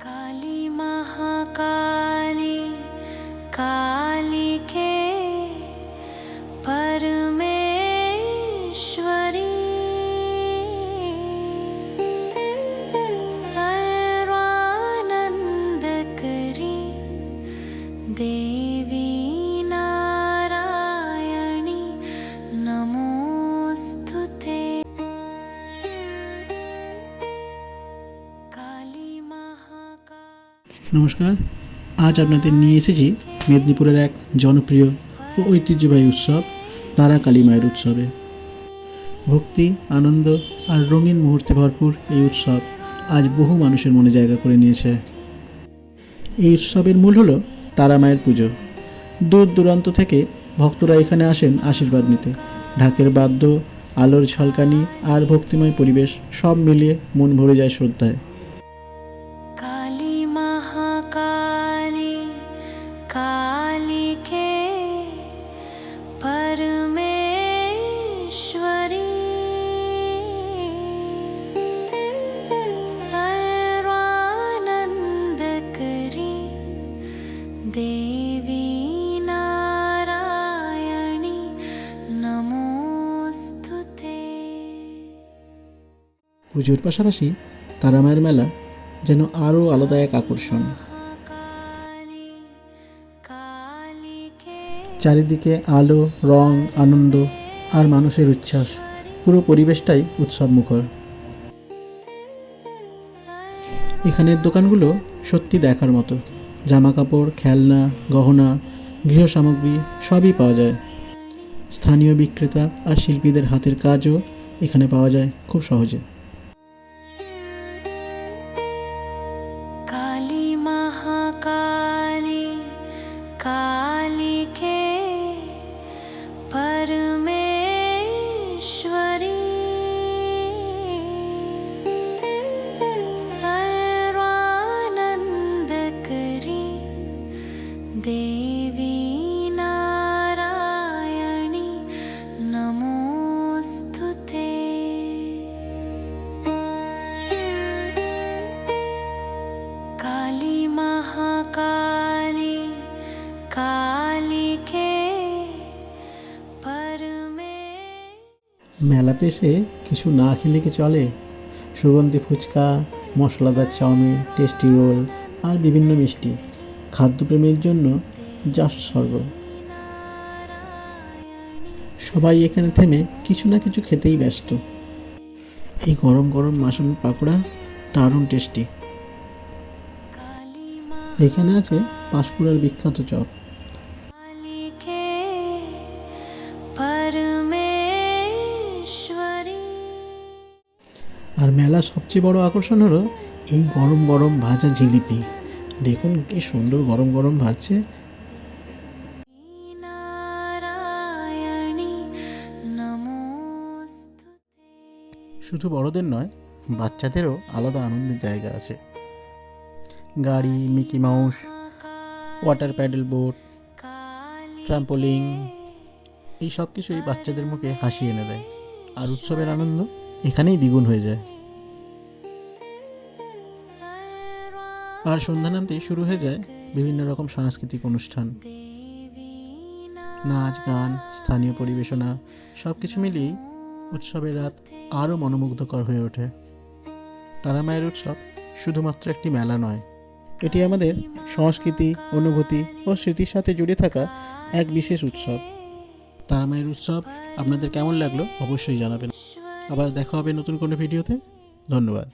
काली महाकाली कालिके परमेश्वरी सर्वानंदकरी देवी नारायणी नमोस्तुते। काली महाकाली। নমস্কার, আজ আপনাদের নিয়ে এসেছি মেদিনীপুরের এক জনপ্রিয় ও ঐতিহ্যবাহী উৎসব তারা কালী মায়ের উৎসবে। ভক্তি, আনন্দ আর রঙিন মুহূর্তে ভরপুর এই উৎসব আজ বহু মানুষের মনে জায়গা করে নিয়েছে। এই উৎসবের মূল হলো তারা মায়ের পুজো। দূর দূরান্ত থেকে ভক্তরা এখানে আসেন আশীর্বাদ নিতে। ঢাকের বাদ্য, আলোর ঝলকানি আর ভক্তিময় পরিবেশ সব মিলিয়ে মন ভরে যায় শ্রদ্ধায়। काली महाकाली कालिके परमेश्वरी सर्वानंदकरी देवी नारायणी नमोस्तुते। পুজোর পাশাপাশি তারা মায়ের মেলা যেন আরও আলাদা এক আকর্ষণ। চারিদিকে আলো, রং, আনন্দ আর মানুষের উচ্ছ্বাস, পুরো পরিবেশটাই উৎসব মুখর। এখানের দোকানগুলো সত্যি দেখার মতো। জামা কাপড়, খেলনা, গহনা, গৃহ সামগ্রী সবই পাওয়া যায়। স্থানীয় বিক্রেতা আর শিল্পীদের হাতের কাজও এখানে পাওয়া যায় খুব সহজে। काली महाकाली कालिके परमेश्वरी सर्वानंदकरी देवी नारायणी नमोस्तुते। काली महाकाली कालिके মেলাতে এসে কিছু না খেলে কি চলে? সুগন্ধি ফুচকা, মশলাদার চাউমিন, টেস্টি রোল আর বিভিন্ন মিষ্টি খাদ্যপ্রেমীর জন্য জাস্ট স্বর্গ। সবাই এখানে থেমে কিছু না কিছু খেতেই ব্যস্ত। এই গরম গরম মাশরুম পাকোড়া দারুণ টেস্টি। এখানে আছে পাঁশকুড়ার বিখ্যাত চপ। कालिके परमेश्वरी আর মেলার সবচেয়ে বড় আকর্ষণ হলো এই গরম গরম ভাজা জিলিপি। দেখুন কি সুন্দর গরম গরম ভাজছে। नारायणी नमोस्तुते। শুধু বড়দের নয়, বাচ্চাদেরও আলাদা আনন্দের জায়গা আছে। গাড়ি, Mickey Mouse, water paddle boat, trampoline, এই সব কিছুই বাচ্চাদের মুখে হাসি এনে দেয়। আর উৎসবের আনন্দ এখানেই দ্বিগুণ হয়ে যায়। আর সন্ধ্যা নামতেই শুরু হয়ে যায় বিভিন্ন রকম সাংস্কৃতিক অনুষ্ঠান। নাচ, গান, স্থানীয় পরিবেশনা সব কিছু মিলিয়েই উৎসবের রাত আরও মনোমুগ্ধকর হয়ে ওঠে। তারা মায়ের উৎসব শুধুমাত্র একটি মেলা নয়, এটি আমাদের সংস্কৃতি, অনুভূতি ও স্মৃতির সাথে জুড়ে থাকা এক বিশেষ উৎসব। তারা মায়ের উৎসব আপনাদের কেমন লাগলো অবশ্যই জানাবেন। আবার দেখা হবে নতুন কোনো ভিডিওতে। ধন্যবাদ।